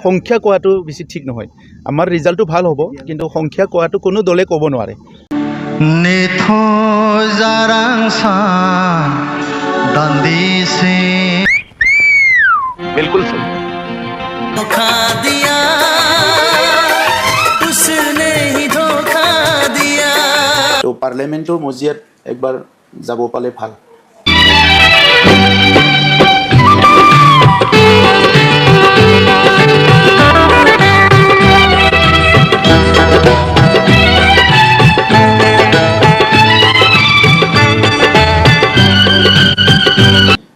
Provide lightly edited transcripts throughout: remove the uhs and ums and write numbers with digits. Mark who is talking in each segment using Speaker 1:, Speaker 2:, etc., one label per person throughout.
Speaker 1: সংখ্যা কোৱাটো বেছি ঠিক নহয় আমাৰ ৰিজাল্টটো ভাল হ'ব কিন্তু সংখ্যা কোৱাটো কোনো দলে ক'ব নোৱাৰে बिल्कुल सही
Speaker 2: धोखा दिया उसने ही धोखा दिया
Speaker 1: तो पार्लियामेंटर मजियात एक बार যাব পালে ভাল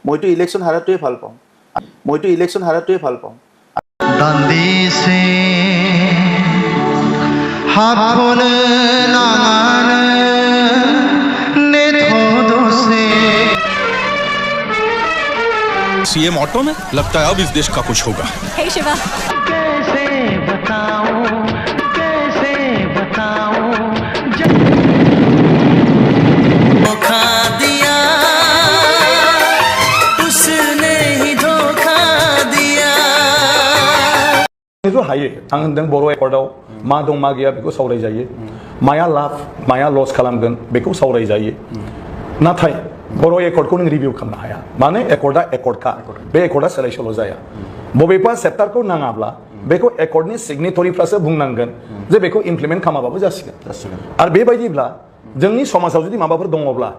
Speaker 1: মইতো ইলেকশন হাৰাটোৱে ভাল পাওঁ
Speaker 2: দান্দিছে হাতখন নাঙান নেথো দোছে
Speaker 3: सीएम ऑटो में लगता है अब इस देश का कुछ होगा
Speaker 4: हे शिवा
Speaker 2: कैसे बताऊं धोखा दिया उसने ही धोखा दिया
Speaker 5: जो हायो आं होनदों बर' एकर्डआव मा दं मा गैया बेखौ सावरायजायो माया लाब माया लस खालामगोन बेखौ सावरायजायो नाथाय बर' एकर्डखौ नों रिभिउ खालामनो हाया मानो एकर्डआ एकर्डखा बे एकर्डआ सोलाय सोल' जाया बबेबा चेप्टारखौ नाङाब्ला बेखौ एकर्डनि सिगनेटरिफ्रासो बुंनांगोन जे बेखौ इमप्लिमेन्ट खालामाबाबो जासिगोन आरो बेबायदिब्ला जोंनि समाजाव जुदि माबाफोर दङब्ला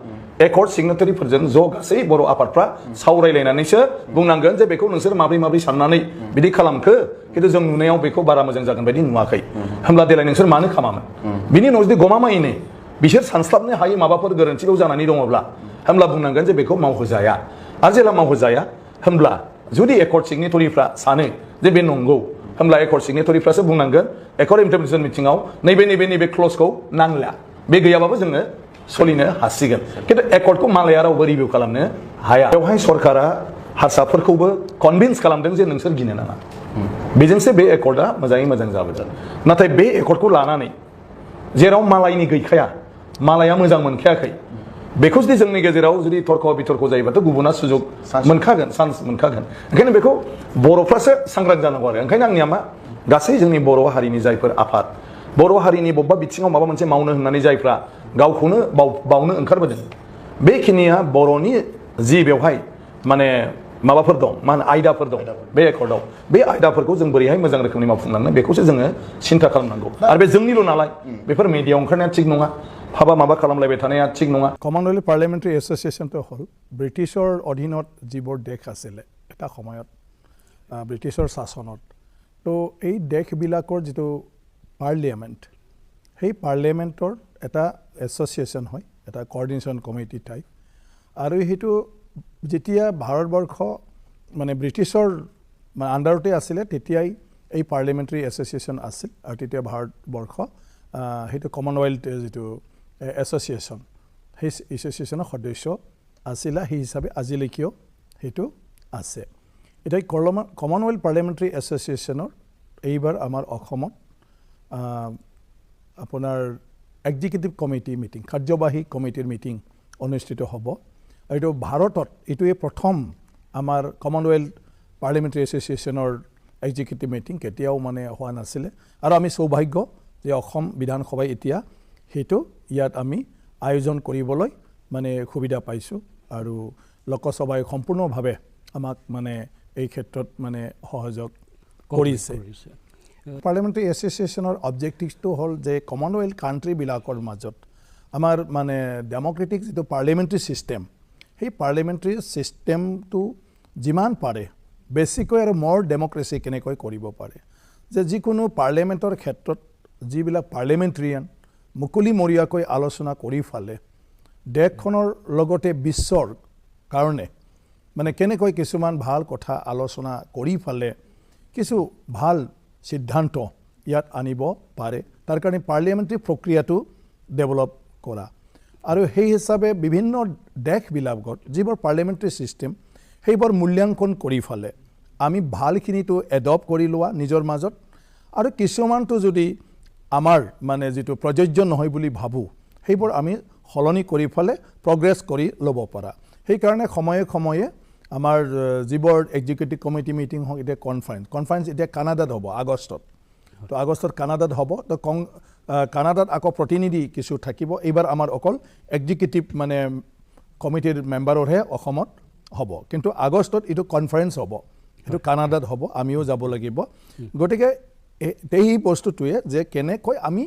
Speaker 5: एकर्ड सिगनेटरिफोरजों ज' गासै बर' आफादफ्रा सावरायलायनानैसो बुंनांगोन जे बेखौ नोंसोर माब्रै साननानै बिदि खालामखो खिन्थु जों नुनायाव बेखौ बारा मोजां जागोन बायदि नुवाखै होमब्ला देलाय नोंसोर मानो खामामोन बिनि उनाव जुदि गमामायैनो बिसोर सानस्लाबनो हायै माबाफोर गोरोन्थिखौ जानानै दङब्ला होमब्ला बुंनांगोन जे बेखौ मावहोजाया आरो जेला मावहोजाया होमब्ला जुदि एकर्ड सिगनेटरिफ्रा सानो जे बे नंगौ होमब्ला एकर्ड सिगनेटरिफ्रासो बुंनांगोन एकर्ड इमप्लिमेन्टेसन मिटिङाव नैबे क्लजखौ नांला बे गैयाबाबो जोङो सोलिनो हासिगोन खिन्थु एकर्डखौ मालाया रावबो रिभिउ खालामनो हाया बेवहाय सरकारा हारसाफोरखौबो कनभिन्स खालामदों जे नोंसोर गिनो नाङा बेजोंसो बे एकर्डआ मोजाङै मोजां जाबोदों नाथाय बे एकर्डखौ लानानै जेराव मालायनि गैखाया मालाया मोजां मोनखायाखै बेखौ जुदि जोंनि गेजेराव जुदि तर्क बितर्क जायोबाथ' गुबुना सुजुग मोनखागोन चान्स मोनखागोन ओंखायनो बेखौ बर'फ्रासो सांग्रां जानांगौ आरो ओंखायनो आंनिया मा गासै जोंनि बर' हारिनि जायफोर आफाद बर' हारिनि बबेबा बिथिङाव माबा मोनसे मावनो होननानै जायफ्रा गावखौनो बावनो ओंखारबोदों बेखिनिया बर'नि जि बेवहाय माने माबाफोर दं मा होनो आयदाफोर दं बे एकर्डआव बे आयदाफोरखौ जों बोरैहाय मोजां रोखोमनि मावफुंलांनो बेखौसो जोङो सिन्था खालामनांगौ आरो बे जोंनिल' नालाय बेफोर मिडियायाव ओंखारनाया थिग नङा हाबा माबा खालामलायबाय थानाया थिग नङा
Speaker 6: कमनवेल्थ पार्लियामेन्टारि एस'सिएशनটো হ'ল ব্ৰিটিছৰ অধীনত যিবোৰ দেশ আছিলে এটা সময়ত ব্ৰিটিছৰ শাসনত তো এই দেশবিলাকৰ যিটো পাৰ্লিয়ামেণ্ট সেই পাৰ্লিয়ামেণ্টৰ এটা এছ'চিয়েশ্যন হয় এটা কোঅৰ্ডিনেশ্যন কমিটি টাইপ আৰু সেইটো যেতিয়া ভাৰতবৰ্ষ মানে ব্ৰিটিছৰ আণ্ডাৰতে আছিলে তেতিয়াই এই পাৰ্লিয়ামেণ্টাৰী এছ'চিয়েশ্যন আছিল আৰু তেতিয়া ভাৰতবৰ্ষ সেইটো কমনৱেল্থ যিটো এছ'চিয়েশ্যন সেই এছ'চিয়েশ্যনৰ সদস্য আছিলে সেই হিচাপে আজিলৈকেও সেইটো আছে এতিয়া কমনৱেল্থ পাৰ্লিয়ামেণ্টাৰী এছ'চিয়েশ্যনৰ এইবাৰ আমাৰ অসমত আপোনাৰ এক্সিকিউটিভ কমিটি মিটিং কাৰ্যবাহী কমিটিৰ মিটিং অনুষ্ঠিত হ'ব আৰু এইটো ভাৰতত এইটোৱে প্ৰথম আমাৰ কমনৱেল্থ পাৰ্লিয়ামেণ্টাৰী এছ'চিয়েশ্যনৰ এক্সিকিউটিভ মিটিং কেতিয়াও মানে হোৱা নাছিলে আৰু আমি সৌভাগ্য যে অসম বিধানসভাই এতিয়া সেইটো ইয়াত আমি আয়োজন কৰিবলৈ মানে সুবিধা পাইছোঁ আৰু লোকসভাই সম্পূৰ্ণভাৱে আমাক মানে এই ক্ষেত্ৰত মানে সহযোগ কৰিছে পাৰ্লিয়ামেণ্টাৰী এছ'চিয়েশ্যনৰ অবজেক্টিভটো হ'ল যে কমনৱেল্থ কাণ্ট্ৰিবিলাকৰ মাজত আমাৰ মানে ডেম'ক্ৰেটিক যিটো পাৰ্লিয়ামেণ্টাৰী ছিষ্টেম সেই পাৰ্লিয়ামেণ্টাৰী ছিষ্টেমটো যিমান পাৰে বেছিকৈ আৰু মৰ ডেম'ক্ৰেচি কেনেকৈ কৰিব পাৰে যে যিকোনো পাৰ্লিয়ামেণ্টৰ ক্ষেত্ৰত যিবিলাক পাৰ্লিয়ামেণ্টেৰিয়ান মুকলিমূৰীয়াকৈ আলোচনা কৰি ফালে দেশখনৰ লগতে বিশ্বৰ কাৰণে মানে কেনেকৈ কিছুমান ভাল কথা আলোচনা কৰি ফালে কিছু ভাল সিদ্ধান্ত ইয়াত আনিব পাৰে তাৰ কাৰণে পাৰ্লিয়ামেণ্টাৰী প্ৰক্ৰিয়াটো ডেভেলপ কৰা আৰু সেই হিচাপে বিভিন্ন দেশবিলাকত যিবোৰ পাৰ্লিয়ামেণ্টাৰী ছিষ্টেম সেইবোৰ মূল্যাংকন কৰি ফালে আমি ভালখিনিটো এডপ্ট কৰি লোৱা নিজৰ মাজত আৰু কিছুমানটো যদি আমাৰ মানে যেটো প্ৰযোজ্য নহয় বুলি ভাবো সেইবোৰ আমি হলনি কৰি ফলে প্ৰগ্ৰেছ কৰি লব পাৰা সেই কাৰণে সময়ে সময়ে আমাৰ যিবোৰ এক্সিকিউটিভ কমিটি মিটিং হওক এতিয়া কনফাৰেঞ্চ এতিয়া কানাডাত হ'ব আগষ্টত তো আগষ্টত কানাডাত হ'ব তো কানাডাত আকৌ প্ৰতিনিধি কিছু থাকিব এইবাৰ আমাৰ অকল এক্সিকিউটিভ মানে কমিটিৰ মেম্বাৰৰহে অসমত হ'ব কিন্তু আগষ্টত এইটো কনফাৰেঞ্চ হ'ব এইটো কানাডাত হ'ব আমিও যাব লাগিব গতিকে এই বস্তুটোৱে যে কেনেকৈ আমি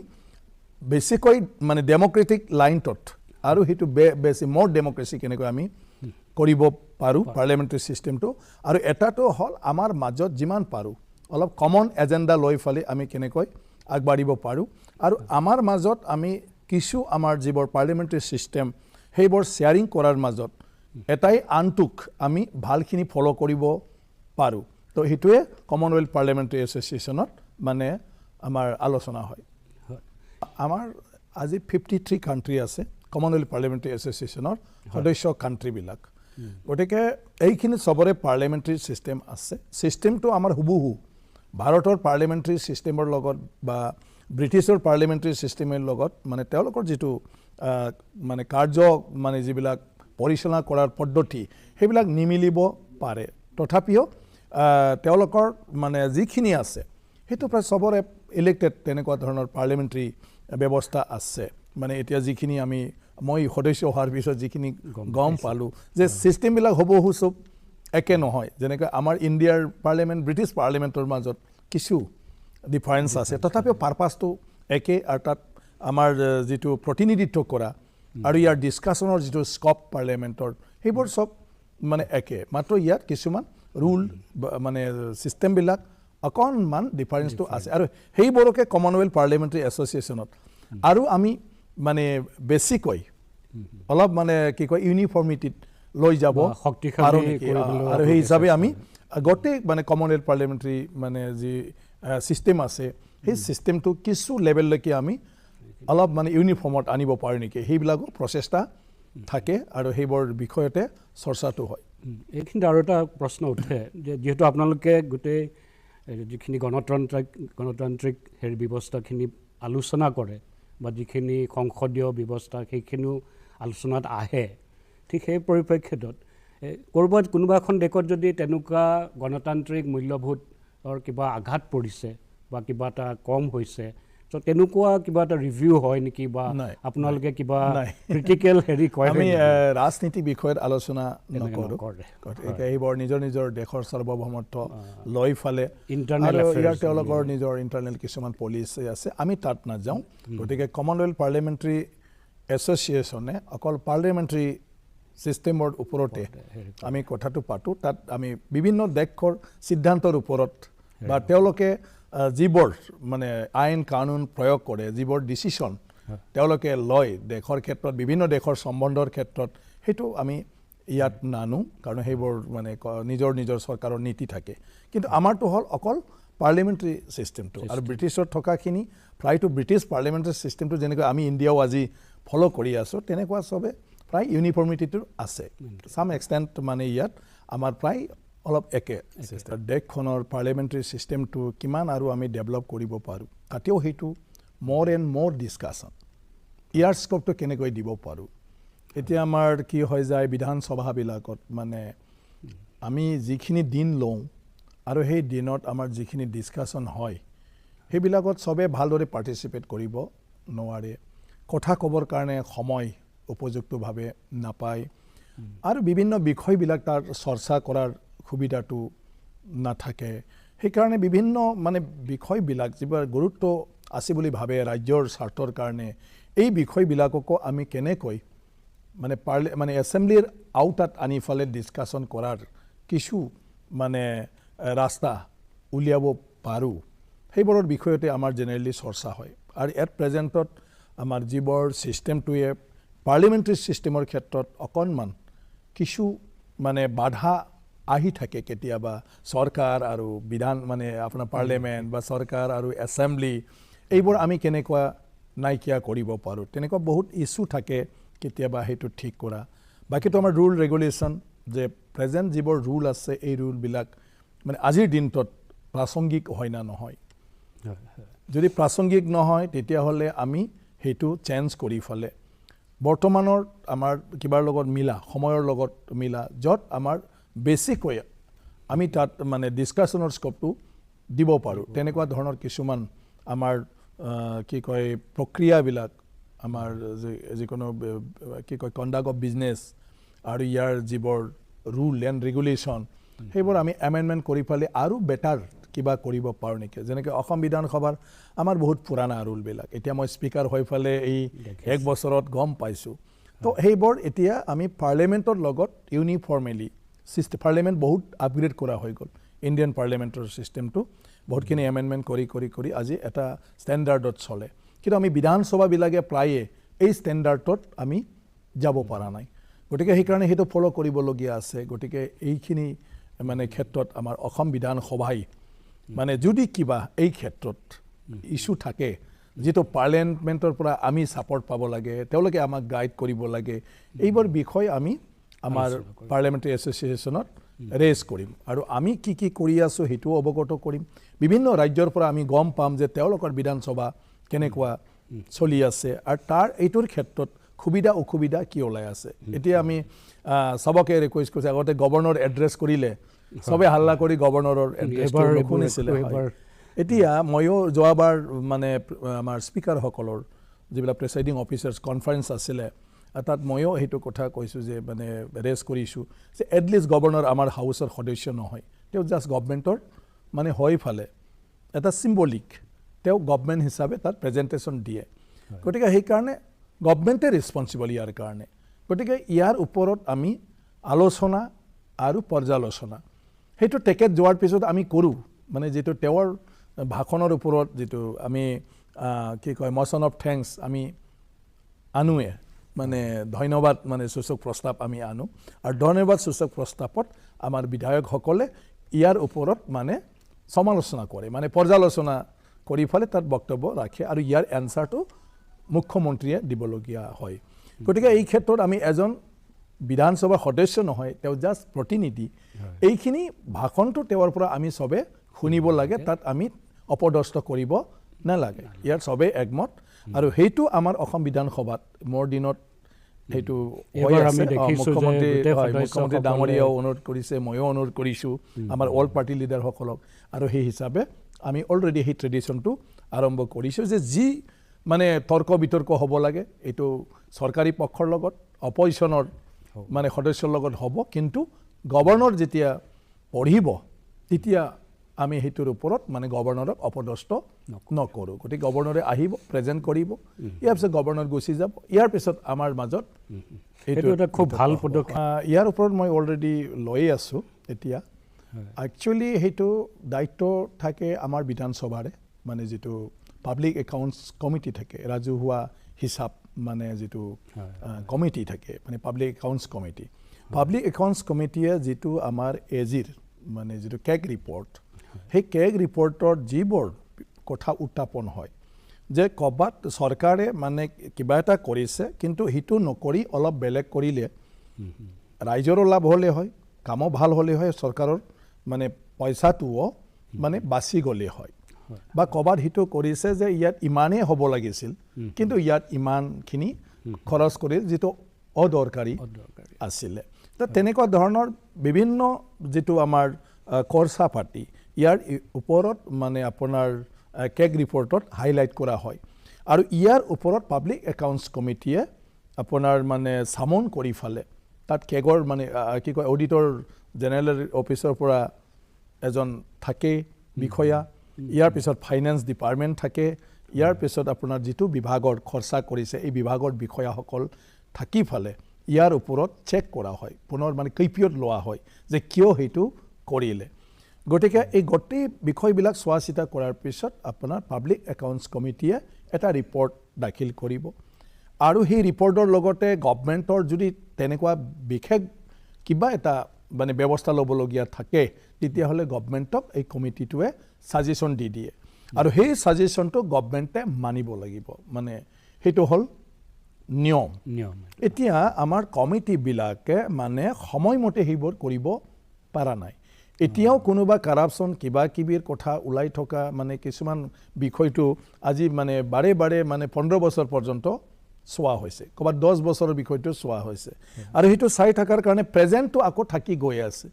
Speaker 6: বেছিকৈ মানে ডেম'ক্ৰেটিক লাইনটোত আৰু সেইটো বেছি মোৰ ডেম'ক্ৰেচি কেনেকৈ আমি কৰিব পাৰোঁ পাৰ্লিয়ামেণ্টাৰী ছিষ্টেমটো আৰু এটাটো হ'ল আমাৰ মাজত যিমান পাৰোঁ অলপ কমন এজেণ্ডা লৈ ফালে আমি কেনেকৈ আগবাঢ়িব পাৰোঁ আৰু আমাৰ মাজত আমি কিছু আমাৰ যিবোৰ পাৰ্লিয়ামেণ্টাৰী ছিষ্টেম সেইবোৰ শ্বেয়াৰিং কৰাৰ মাজত এটাই আনটোক আমি ভালখিনি ফ'ল' কৰিব পাৰোঁ তো সেইটোৱে কমনৱেলথ পাৰ্লিয়ামেণ্টাৰী এছ'চিয়েশ্যনত মানে আমাৰ আলোচনা হয় আমাৰ আজি 53 কাণ্ট্ৰি আছে কমনৱেলথ পাৰ্লিয়ামেণ্টাৰী এছ'চিয়েশ্যনৰ সদস্য কাণ্ট্ৰিবিলাক গতিকে এইখিনি চবৰে পাৰ্লিয়ামেণ্টাৰী ছিষ্টেম আছে ছিষ্টেমটো আমাৰ হুবহু ভাৰতৰ পাৰ্লিয়ামেণ্টাৰী ছিষ্টেমৰ লগত বা ব্ৰিটিছৰ পাৰ্লিয়ামেণ্টাৰী ছিষ্টেমৰ লগত মানে তেওঁলোকৰ যিটো মানে কাৰ্য মানে যিবিলাক পৰিচালনা কৰাৰ পদ্ধতি সেইবিলাক নিমিলিব পাৰে তথাপিও তেওঁলোকৰ মানে যিখিনি আছে সেইটো প্ৰায় চবৰে ইলেক্টেড তেনেকুৱা ধৰণৰ পাৰ্লিয়ামেণ্টাৰী ব্যৱস্থা আছে মানে এতিয়া যিখিনি মই সদস্য হোৱাৰ পিছত যিখিনি গম পালোঁ যে ছিষ্টেমবিলাক হুবহু চব একে নহয় যেনেকৈ আমাৰ ইণ্ডিয়াৰ পাৰ্লিয়ামেণ্ট ব্ৰিটিছ পাৰ্লিয়ামেণ্টৰ মাজত কিছু ডিফাৰেঞ্চ আছে তথাপিও পাৰপাছটো একে আৰু তাত আমাৰ যিটো প্ৰতিনিধিত্ব কৰা আৰু ইয়াৰ ডিছকাশ্যনৰ যিটো স্কপ পাৰ্লিয়ামেণ্টৰ সেইবোৰ চব মানে একে মাত্ৰ ইয়াত কিছুমান ৰুল মানে ছিষ্টেমবিলাক অকণমান ডিফাৰেঞ্চটো আছে আৰু সেইবোৰকে কমনৱেলথ পাৰ্লিয়ামেণ্টাৰী এছ'চিয়েশ্যনত আৰু আমি মানে বেছিকৈ অলপ মানে কি কয় ইউনিফৰ্মিটিত লৈ যাব পাৰোঁ নেকি আৰু সেই হিচাপে আমি গোটেই মানে কমনৱেলথ পাৰ্লিয়ামেণ্টাৰী মানে যি ছিষ্টেম আছে সেই ছিষ্টেমটো কিছু লেভেললৈকে আমি অলপ মানে ইউনিফৰ্মত আনিব পাৰোঁ নেকি সেইবিলাকো প্ৰচেষ্টা থাকে আৰু সেইবোৰ বিষয়তে চৰ্চাটো হয়
Speaker 4: এইখিনিত আৰু এটা প্ৰশ্ন উঠে যে যিহেতু আপোনালোকে গোটেই যিখিনি গণতান্ত্ৰিক হেৰি ব্যৱস্থাখিনি আলোচনা কৰে বা যিখিনি সংসদীয় ব্যৱস্থা সেইখিনিও আলোচনাত আহে ঠিক সেই পৰিপ্ৰেক্ষিতত ক'ৰবাত কোনোবা এখন দেশত যদি তেনেকুৱা গণতান্ত্ৰিক মূল্যবোধৰ কিবা আঘাত পৰিছে বা কিবা এটা কম হৈছে তো তেনেকুৱা কিবা এটা ৰিভিউ হয় নেকি বা আপোনালোকে কিবা ক্ৰিটিকেল হেৰি কয়
Speaker 6: আমি ৰাজনীতি বিষয়ত আলোচনা নকৰোঁ গতিকে এইবোৰ নিজৰ নিজৰ দেশৰ সাৰ্বভৌমত্ব লৈ ফালে ইয়াৰ তেওঁলোকৰ নিজৰ ইণ্টাৰনেল কিছুমান পলিচি আছে আমি তাত নাযাওঁ গতিকে কমনৱেলথ পাৰ্লিয়ামেণ্টাৰী এছ'চিয়েশ্যনে অকল পাৰ্লিয়ামেণ্টাৰী ছিষ্টেমৰ ওপৰতে আমি কথাটো পাতোঁ তাত আমি বিভিন্ন দেশৰ সিদ্ধান্তৰ ওপৰত বা তেওঁলোকে যিবোৰ মানে আইন কানুন প্ৰয়োগ কৰে যিবোৰ ডিচিশ্যন তেওঁলোকে লয় দেশৰ ক্ষেত্ৰত বিভিন্ন দেশৰ সম্বন্ধৰ ক্ষেত্ৰত সেইটো আমি ইয়াত নানো কাৰণ সেইবোৰ মানে নিজৰ নিজৰ চৰকাৰৰ নীতি থাকে কিন্তু আমাৰটো হ'ল অকল পাৰ্লিয়ামেণ্টাৰী ছিষ্টেমটো আৰু ব্ৰিটিছত থকাখিনি প্ৰায়টো ব্ৰিটিছ পাৰ্লিয়ামেণ্টাৰী ছিষ্টেমটো যেনেকৈ আমি ইণ্ডিয়াও আজি ফ'ল' কৰি আছোঁ তেনেকুৱা চবে প্ৰায় ইউনিফৰ্মিটিটো আছে চাম এক্সটেণ্ট মানে ইয়াত আমাৰ প্ৰায় অলপ একে দেশখনৰ পাৰ্লিয়ামেণ্টাৰী ছিষ্টেমটো কিমান আৰু আমি ডেভেলপ কৰিব পাৰোঁ তাতেও সেইটো মোৰ এণ্ড মোৰ ডিছকাশ্যন ইয়াৰ স্ক'পটো কেনেকৈ দিব পাৰোঁ এতিয়া আমাৰ কি হৈ যায় বিধানসভাবিলাকত মানে আমি যিখিনি দিন লওঁ আৰু সেই দিনত আমাৰ যিখিনি ডিছকাশ্যন হয় সেইবিলাকত চবে ভালদৰে পাৰ্টিচিপেট কৰিব নোৱাৰে কথা ক'বৰ কাৰণে সময় উপযুক্তভাৱে নাপায় আৰু বিভিন্ন বিষয়বিলাক তাৰ চৰ্চা কৰাৰ সুবিধাটো নাথাকে সেইকাৰণে বিভিন্ন মানে বিষয়বিলাক যিবোৰ গুৰুত্ব আছে বুলি ভাবে ৰাজ্যৰ স্বাৰ্থৰ কাৰণে এই বিষয়বিলাককো আমি কেনেকৈ মানে এছেম্বলিৰ আউটাত আনি ফালে ডিছকাশ্যন কৰাৰ কিছু মানে ৰাস্তা উলিয়াব পাৰোঁ সেইবোৰৰ বিষয়তে আমাৰ জেনেৰেলি চৰ্চা হয় আৰু এট প্ৰেজেণ্টত আমাৰ যিবোৰ ছিষ্টেমটোৱে পাৰ্লিয়ামেণ্টাৰী ছিষ্টেমৰ ক্ষেত্ৰত অকণমান কিছু মানে বাধা আহি থাকে কেতিয়াবা চৰকাৰ আৰু বিধান মানে আপোনাৰ পাৰ্লিয়ামেণ্ট বা চৰকাৰ আৰু এছেম্বলি এইবোৰ আমি কেনেকুৱা নাইকিয়া কৰিব পাৰোঁ তেনেকুৱা বহুত ইছ্যু থাকে কেতিয়াবা সেইটো ঠিক কৰা বাকীটো আমাৰ ৰুল ৰেগুলেশ্যন যে প্ৰেজেণ্ট যিবোৰ ৰুল আছে এই ৰুলবিলাক মানে আজিৰ দিনটোত প্ৰাসংগিক হয় না নহয় যদি প্ৰাসংগিক নহয় তেতিয়াহ'লে আমি সেইটো চেঞ্জ কৰি ফালে বৰ্তমানৰ আমাৰ কিবাৰ লগত মিলা সময়ৰ লগত মিলা য'ত আমাৰ বেছিকৈ আমি তাত মানে ডিছকাশ্যনৰ স্কোপটো দিব পাৰোঁ তেনেকুৱা ধৰণৰ কিছুমান আমাৰ কি কয় প্ৰক্ৰিয়াবিলাক আমাৰ যিকোনো কি কয় কণ্ডাক্ট অফ বিজনেছ আৰু ইয়াৰ যিবোৰ ৰুল এণ্ড ৰেগুলেশ্যন সেইবোৰ আমি এমেণ্ডমেণ্ট কৰি পেলাই আৰু বেটাৰ কিবা কৰিব পাৰোঁ নেকি যেনেকৈ অসম বিধানসভাৰ আমাৰ বহুত পুৰণা ৰুলবিলাক এতিয়া মই স্পীকাৰ হৈ পেলাই এই 1 বছৰত গম পাইছোঁ তো সেইবোৰ এতিয়া আমি পাৰ্লিয়ামেণ্টৰ লগত ইউনিফৰ্মেলি পাৰ্লিয়ামেণ্ট বহুত আপগ্ৰেড কৰা হৈ গ'ল ইণ্ডিয়ান পাৰ্লিয়ামেণ্টৰ ছিষ্টেমটো বহুতখিনি এমেণ্ডমেণ্ট কৰি আজি এটা ষ্টেণ্ডাৰ্ডত চলে কিন্তু আমি বিধানসভাবিলাকে প্ৰায়ে এই ষ্টেণ্ডাৰ্ডত আমি যাব পৰা নাই গতিকে সেইকাৰণে সেইটো ফ'ল' কৰিবলগীয়া আছে গতিকে এইখিনি মানে ক্ষেত্ৰত আমাৰ অসম বিধানসভাই মানে যদি কিবা এই ক্ষেত্ৰত ইছ্যু থাকে যিটো পাৰ্লিয়ামেণ্টৰ পৰা আমি ছাপৰ্ট পাব লাগে তেওঁলোকে আমাক গাইড কৰিব লাগে এইবোৰ বিষয় আমি আমাৰ পাৰ্লিয়ামেণ্টাৰী এছ'চিয়েশ্যনত ৰেজ কৰিম আৰু আমি কি কৰি আছোঁ সেইটোও অৱগত কৰিম বিভিন্ন ৰাজ্যৰ পৰা আমি গম পাম যে তেওঁলোকৰ বিধানসভা কেনেকুৱা চলি আছে আৰু তাৰ এইটোৰ ক্ষেত্ৰত সুবিধা অসুবিধা কি ওলাই আছে এতিয়া আমি সবকে ৰিকুৱেষ্ট কৰিছোঁ আগতে গভৰ্ণৰ এড্ৰেছ কৰিলে সবে হাল্লা কৰি গভৰ্ণৰৰ এড্ৰেছটো নুশুনিছিলে এতিয়া ময়ো যোৱাবাৰ মানে আমাৰ স্পীকাৰসকলৰ যিবিলাক প্ৰেচাইডিং অফিচাৰ্ছ কনফাৰেঞ্চ আছিলে তাত ময়ো সেইটো কথা কৈছোঁ যে মানে ৰেজ কৰিছোঁ যে এটলিষ্ট গভৰ্ণৰ আমাৰ হাউচৰ সদস্য নহয় তেওঁ জাষ্ট গভৰ্ণমেণ্টৰ মানে হৈ ফালে এটা চিম্বলিক তেওঁ গভৰ্ণমেণ্ট হিচাপে তাত প্ৰেজেণ্টেশ্যন দিয়ে গতিকে সেইকাৰণে গভৰ্ণমেণ্টে ৰেছপনচিবল ইয়াৰ কাৰণে গতিকে ইয়াৰ ওপৰত আমি আলোচনা আৰু পৰ্যালোচনা সেইটো তেখেত যোৱাৰ পিছত আমি কৰোঁ মানে যিটো তেওঁৰ ভাষণৰ ওপৰত যিটো আমি কি কয় মশ্যন অফ থেংকছ আমি আনোৱে মানে ধন্যবাদ মানে সূচক প্ৰস্তাৱ আমি আনো আৰু ধন্যবাদ সূচক প্ৰস্তাৱত আমাৰ বিধায়কসকলে ইয়াৰ ওপৰত মানে সমালোচনা কৰে মানে পৰ্যালোচনা কৰি ফেলে তাত বক্তব্য ৰাখে আৰু ইয়াৰ এনচাৰটো মুখ্যমন্ত্ৰীয়ে দিবলগীয়া হয় গতিকে এই ক্ষেত্ৰত আমি এজন বিধানসভাৰ সদস্য নহয় তেওঁ জাষ্ট প্ৰতিনিধি এইখিনি ভাষণটো তেওঁৰ পৰা আমি চবে শুনিব লাগে তাত আমি অপদস্থ কৰিব নালাগে ইয়াৰ চবেই একমত আৰু সেইটো আমাৰ অসম বিধানসভাত মোৰ দিনত সেইটো মুখ্যমন্ত্ৰী ডাঙৰীয়াও অনুৰোধ কৰিছে ময়ো অনুৰোধ কৰিছোঁ আমাৰ অল পাৰ্টি লিডাৰসকলক আৰু সেই হিচাপে আমি অলৰেডি সেই ট্ৰেডিশ্যনটো আৰম্ভ কৰিছোঁ যে যি মানে তৰ্ক বিতৰ্ক হ'ব লাগে এইটো চৰকাৰী পক্ষৰ লগত অপজিশ্যনৰ মানে সদস্যৰ লগত হ'ব কিন্তু গভৰ্ণৰ যেতিয়া পঢ়িব তেতিয়া আমি সেইটোৰ ওপৰত মানে গভৰ্ণৰক অপদস্থ নকৰোঁ গতিকে গভৰ্ণৰে আহিব প্ৰেজেণ্ট কৰিব ইয়াৰ পিছত গভৰ্ণৰ গুচি যাব ইয়াৰ পিছত আমাৰ মাজত
Speaker 4: এইটো এটা খুব ভাল পদক্ষেপ
Speaker 6: ইয়াৰ ওপৰত মই অলৰেডি লৈ আছোঁ এতিয়া একচুৱেলি সেইটো দায়িত্ব থাকে আমাৰ বিধানসভাৰে মানে যিটো পাব্লিক একাউণ্টছ কমিটি থাকে ৰাজহুৱা হিচাপ মানে যিটো কমিটি থাকে মানে public accounts committee public accounts কমিটিয়ে যিটো আমাৰ এজিৰ মানে যিটো কেগ ৰিপৰ্ট সেই কেগ ৰিপৰ্টৰ যিবোৰ কথা উত্থাপন হয় যে ক'ৰবাত চৰকাৰে মানে কিবা এটা কৰিছে কিন্তু সেইটো নকৰি অলপ বেলেগ কৰিলে ৰাইজৰো লাভ হ'লে হয় কামো ভাল হ'লে হয় চৰকাৰৰ মানে পইচাটোও মানে বাচি গ'লে হয় বা ক'ৰবাত সেইটো কৰিছে যে ইয়াত ইমানেই হ'ব লাগিছিল কিন্তু ইয়াত ইমানখিনি খৰচ কৰি যিটো অদৰকাৰী আছিলে তো তেনেকুৱা ধৰণৰ বিভিন্ন যিটো আমাৰ খৰচা পাতি ইয়াৰ ওপৰত মানে আপোনাৰ কেগ ৰিপৰ্টত হাইলাইট কৰা হয় আৰু ইয়াৰ ওপৰত পাব্লিক একাউণ্টছ কমিটিয়ে আপোনাৰ মানে চামন কৰি ফালে তাত কেগৰ মানে কি কয় অডিটৰ জেনেৰেল অফিচৰ পৰা এজন থাকে বিষয়া ইয়াৰ পিছত ফাইনেন্স ডিপাৰ্টমেণ্ট থাকে ইয়াৰ পিছত আপোনাৰ যিটো বিভাগৰ খৰচা কৰিছে এই বিভাগৰ বিষয়াসকল থাকি ফালে ইয়াৰ ওপৰত চেক কৰা হয় পুনৰ মানে কৈফিয়ত লোৱা হয় যে কিয় সেইটো কৰিলে গতিকে এই গোটেই বিষয়বিলাক চোৱা চিতা কৰাৰ পিছত আপোনাৰ পাব্লিক একাউণ্টছ কমিটিয়ে এটা ৰিপৰ্ট দাখিল কৰিব আৰু সেই ৰিপৰ্টৰ লগতে গভৰ্ণমেণ্টৰ যদি তেনেকুৱা বিশেষ কিবা এটা মানে ব্যৱস্থা ল'বলগীয়া থাকে তেতিয়াহ'লে গভৰ্ণমেণ্টক এই কমিটিটোৱে ছাজেশ্যন দি দিয়ে আৰু সেই ছাজেশ্যনটো গভৰ্ণমেণ্টে মানিব লাগিব মানে সেইটো হ'ল নিয়ম এতিয়া আমাৰ কমিটিবিলাকে মানে সময়মতে সেইবোৰ কৰিব পৰা নাই এতিয়াও কোনোবা কাৰাপশ্যন কিবা কিবিৰ কথা ওলাই থকা মানে কিছুমান বিষয়টো আজি মানে বাৰে বাৰে মানে 15 বছৰ পৰ্যন্ত চোৱা হৈছে ক'ৰবাত 10 বছৰৰ বিষয়টো চোৱা হৈছে আৰু সেইটো চাই থকাৰ কাৰণে প্ৰেজেণ্টটো আকৌ থাকি গৈ আছে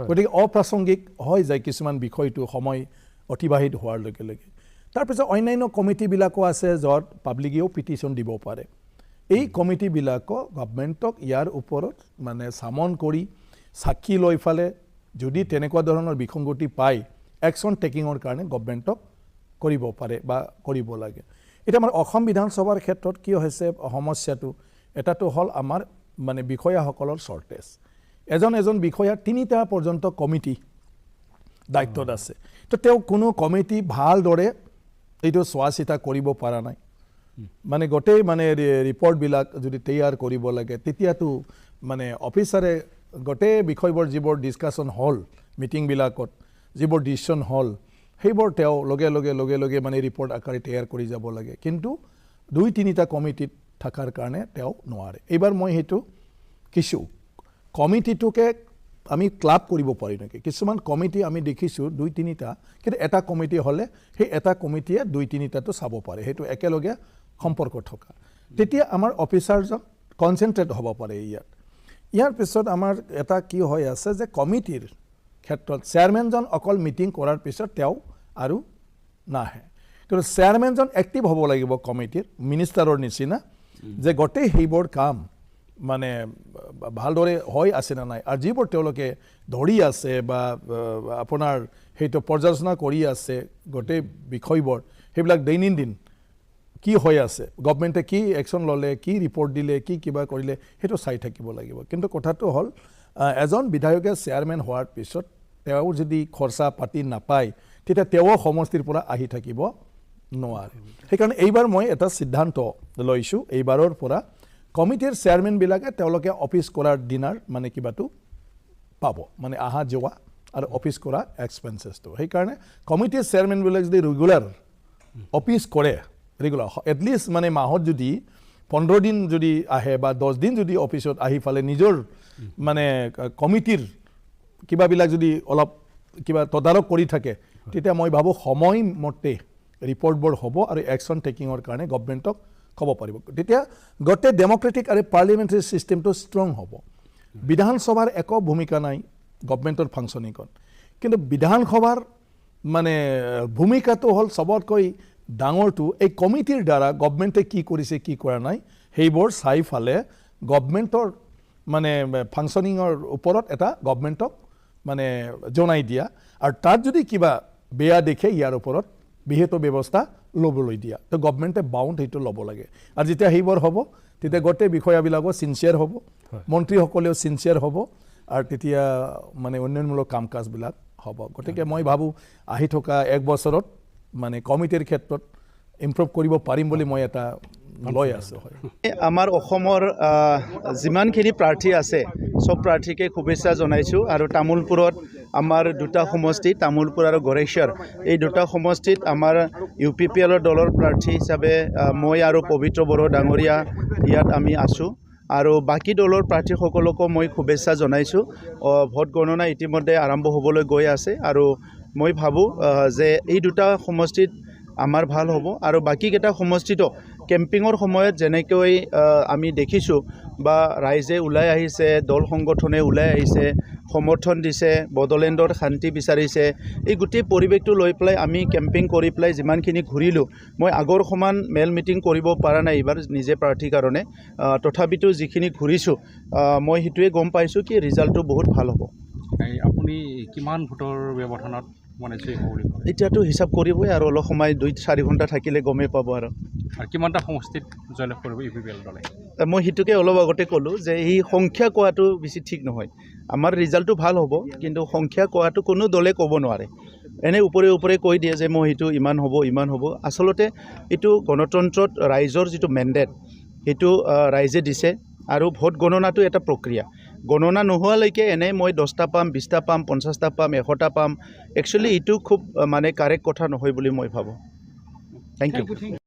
Speaker 6: গতিকে অপ্ৰাসংগিক হৈ যায় কিছুমান বিষয়টো সময় অতিবাহিত হোৱাৰ লগে লগে তাৰপিছত অন্যান্য কমিটিবিলাকো আছে য'ত পাব্লিকেও পিটিশ্যন দিব পাৰে এই কমিটিবিলাকক গভৰ্ণমেণ্টক ইয়াৰ ওপৰত মানে চামন কৰি সাক্ষী লৈ ফালে যদি তেনেকুৱা ধৰণৰ বিসংগতি পায় একশ্যন টেকিঙৰ কাৰণে গভৰ্ণমেণ্টক কৰিব পাৰে বা কৰিব লাগে এটা আমাৰ অসম বিধানসভাৰ ক্ষেত্ৰত কি হৈছে সমস্যাটো এটাটো হ'ল আমাৰ মানে বিষয়াসকলৰ শৰ্টেজ এজন বিষয়া 3টা পৰ্যন্ত কমিটি দায়িত্বত আছে তো তেওঁ কোনো কমিটি ভালদৰে এইটো চোৱা চিতা কৰিব পৰা নাই মানে গোটেই মানে ৰিপৰ্টবিলাক যদি তৈয়াৰ কৰিব লাগে তেতিয়াতো মানে অফিচাৰে গোটেই বিষয়বোৰ যিবোৰ ডিছকাশ্যন হ'ল মিটিংবিলাকত যিবোৰ ডিচিশ্যন হ'ল সেইবোৰ তেওঁ লগে লগে মানে ৰিপৰ্ট আকাৰে তৈয়াৰ কৰি যাব লাগে কিন্তু 2-3টা কমিটিত থাকাৰ কাৰণে তেওঁ নোৱাৰে এইবাৰ মই সেইটো কিছু কমিটিটোকে আমি ক্লাব কৰিব পাৰি নেকি কিছুমান কমিটি আমি দেখিছোঁ 2-3টা কিন্তু এটা কমিটি হ'লে সেই এটা কমিটিয়ে 2-3টাটো চাব পাৰে সেইটো একেলগে সম্পৰ্ক থকা তেতিয়া আমাৰ অফিচাৰজন কনচেন্ট্ৰেট হ'ব পাৰে ইয়াৰ পিছত আমাৰ এটা কি হৈ আছে যে কমিটিৰ ক্ষেত্ৰত চেয়াৰমেনজন অকল মিটিং কৰাৰ পিছত তেওঁ আৰু নাহে কিন্তু চেয়াৰমেনজন এক্টিভ হ'ব লাগিব কমিটিৰ মিনিষ্টাৰৰ নিচিনা যে গোটেই সেইবোৰ কাম মানে ভালদৰে হৈ আছে না নাই আৰু যিবোৰ তেওঁলোকে ধৰি আছে বা আপোনাৰ সেইটো পৰ্যালোচনা কৰি আছে গোটেই বিষয়বোৰ সেইবিলাক দৈনন্দিন কি হৈ আছে গভৰ্ণমেণ্টে কি একশ্যন ল'লে কি ৰিপৰ্ট দিলে কি কিবা কৰিলে সেইটো চাই থাকিব লাগিব কিন্তু কথাটো হ'ল এজন বিধায়কে চেয়াৰমেন হোৱাৰ পিছত তেওঁ যদি খৰচা পাতি নাপায় তেতিয়া তেওঁ সমষ্টিৰ পৰা আহি থাকিব নোৱাৰে সেইকাৰণে এইবাৰ মই এটা সিদ্ধান্ত লৈছোঁ এইবাৰৰ পৰা কমিটিৰ চেয়াৰমেনবিলাকে তেওঁলোকে অফিচ কৰাৰ দিনাৰ মানে কিবাটো পাব মানে আহা যোৱা আৰু অফিচ কৰা এক্সপেন্সেছটো সেইকাৰণে কমিটিৰ চেয়াৰমেনবিলাক যদি ৰেগুলাৰ অফিচ কৰে ৰেগুলাৰ এটলিষ্ট মানে মাহত যদি 15 দিন যদি আহে বা 10 দিন যদি অফিচত আহি ফালে নিজৰ মানে কমিটিৰ কিবাবিলাক যদি অলপ কিবা তদাৰক কৰি থাকে তেতিয়া মই ভাবোঁ সময়মতে ৰিপৰ্টবোৰ হ'ব আৰু একশ্যন টেকিঙৰ কাৰণে গভৰ্ণমেণ্টক ক'ব পাৰিব তেতিয়া গোটেই ডেমক্ৰেটিক আৰু পাৰ্লিয়ামেণ্টাৰী ছিষ্টেমটো ষ্ট্ৰং হ'ব বিধানসভাৰ একো ভূমিকা নাই গভৰ্ণমেণ্টৰ ফাংচনিঙত কিন্তু বিধানসভাৰ মানে ভূমিকাটো হ'ল চবতকৈ ডাঙৰটো এই কমিটিৰ দ্বাৰা গভৰ্ণমেণ্টে কি কৰিছে কি কৰা নাই সেইবোৰ চাই ফালে গভৰ্ণমেণ্টৰ মানে ফাংচনিঙৰ ওপৰত এটা গভৰ্ণমেণ্টক মানে জনাই দিয়া আৰু তাত যদি কিবা বেয়া দেখে ইয়াৰ ওপৰত বিহিত ব্যৱস্থা ল'বলৈ দিয়া তো গভৰ্ণমেণ্টে বাউণ্ড সেইটো ল'ব লাগে আৰু যেতিয়া সেইবোৰ হ'ব তেতিয়া গোটেই বিষয়াবিলাকো চিনচিয়াৰ হ'ব মন্ত্ৰীসকলেও চিনচিয়াৰ হ'ব আৰু তেতিয়া মানে উন্নয়নমূলক কাম কাজবিলাক হ'ব গতিকে মই ভাবোঁ আহি থকা 1 বছৰত মানে কমিটিৰ ক্ষেত্ৰত ইম্প্ৰুভ কৰিব পাৰিম বুলি মই এটা লৈ আছোঁ হয়
Speaker 1: আমাৰ অসমৰ যিমানখিনি প্ৰাৰ্থী আছে সব প্ৰাৰ্থীকে শুভেচ্ছা জনাইছোঁ আৰু তামোলপুৰত আমাৰ 2টা সমষ্টি তামোলপুৰ আৰু গড়েশ্বৰ এই 2টা সমষ্টিত আমাৰ UPPLৰ দলৰ প্ৰাৰ্থী হিচাপে মই আৰু পবিত্ৰ বড়ো ডাঙৰীয়া ইয়াত আমি আছোঁ আৰু বাকী দলৰ প্ৰাৰ্থীসকলকো মই শুভেচ্ছা জনাইছোঁ ভোট গণনা ইতিমধ্যে আৰম্ভ হ'বলৈ গৈ আছে আৰু মই ভাবোঁ যে এই 2টা সমষ্টিত আমাৰ ভাল হ'ব আৰু বাকীকেইটা সমষ্টিতো কেম্পিঙৰ সময়ত যেনেকৈ আমি দেখিছোঁ বা ৰাইজে ওলাই আহিছে দল সংগঠনে ওলাই আহিছে সমৰ্থন দিছে বড়োলেণ্ডৰ শান্তি বিচাৰিছে এই গোটেই পৰিৱেশটো লৈ পেলাই আমি কেম্পিং কৰি পেলাই যিমানখিনি ঘূৰিলোঁ মই আগৰ সমান মেল মিটিং কৰিব পৰা নাই এইবাৰ নিজে প্ৰাৰ্থীৰ কাৰণে তথাপিতো যিখিনি ঘূৰিছোঁ মই সেইটোৱে গম পাইছোঁ কি ৰিজাল্টটো বহুত ভাল হ'ব
Speaker 7: আপুনি কিমান ভোটৰ ব্যৱধানত
Speaker 1: এতিয়াতো হিচাপ কৰিবই আৰু অলপ সময় 2-4 ঘণ্টা থাকিলে গমেই পাব আৰু
Speaker 7: কিমানটা সমষ্টিত জয়লাভ কৰিব UPPL দলে
Speaker 1: মই সেইটোকে অলপ আগতে ক'লোঁ যে এই সংখ্যা কোৱাটো বেছি ঠিক নহয় আমাৰ ৰিজাল্টটো ভাল হ'ব কিন্তু সংখ্যা কোৱাটো কোনো দলে ক'ব নোৱাৰে এনে ওপৰে কৈ দিয়ে যে মই সেইটো ইমান হ'ব আচলতে এইটো গণতন্ত্ৰত ৰাইজৰ যিটো মেণ্ডেট সেইটো ৰাইজে দিছে আৰু ভোট গণনাটো এটা প্ৰক্ৰিয়া গণনা নোহোৱালৈকে এনে মই 10টা পাম 20টা পাম 50টা পাম 100টা পাম একচুৱেলি এইটো খুব মানে কাৰেক্ট কথা নহয় বুলি মই ভাবোঁ থেংক ইউ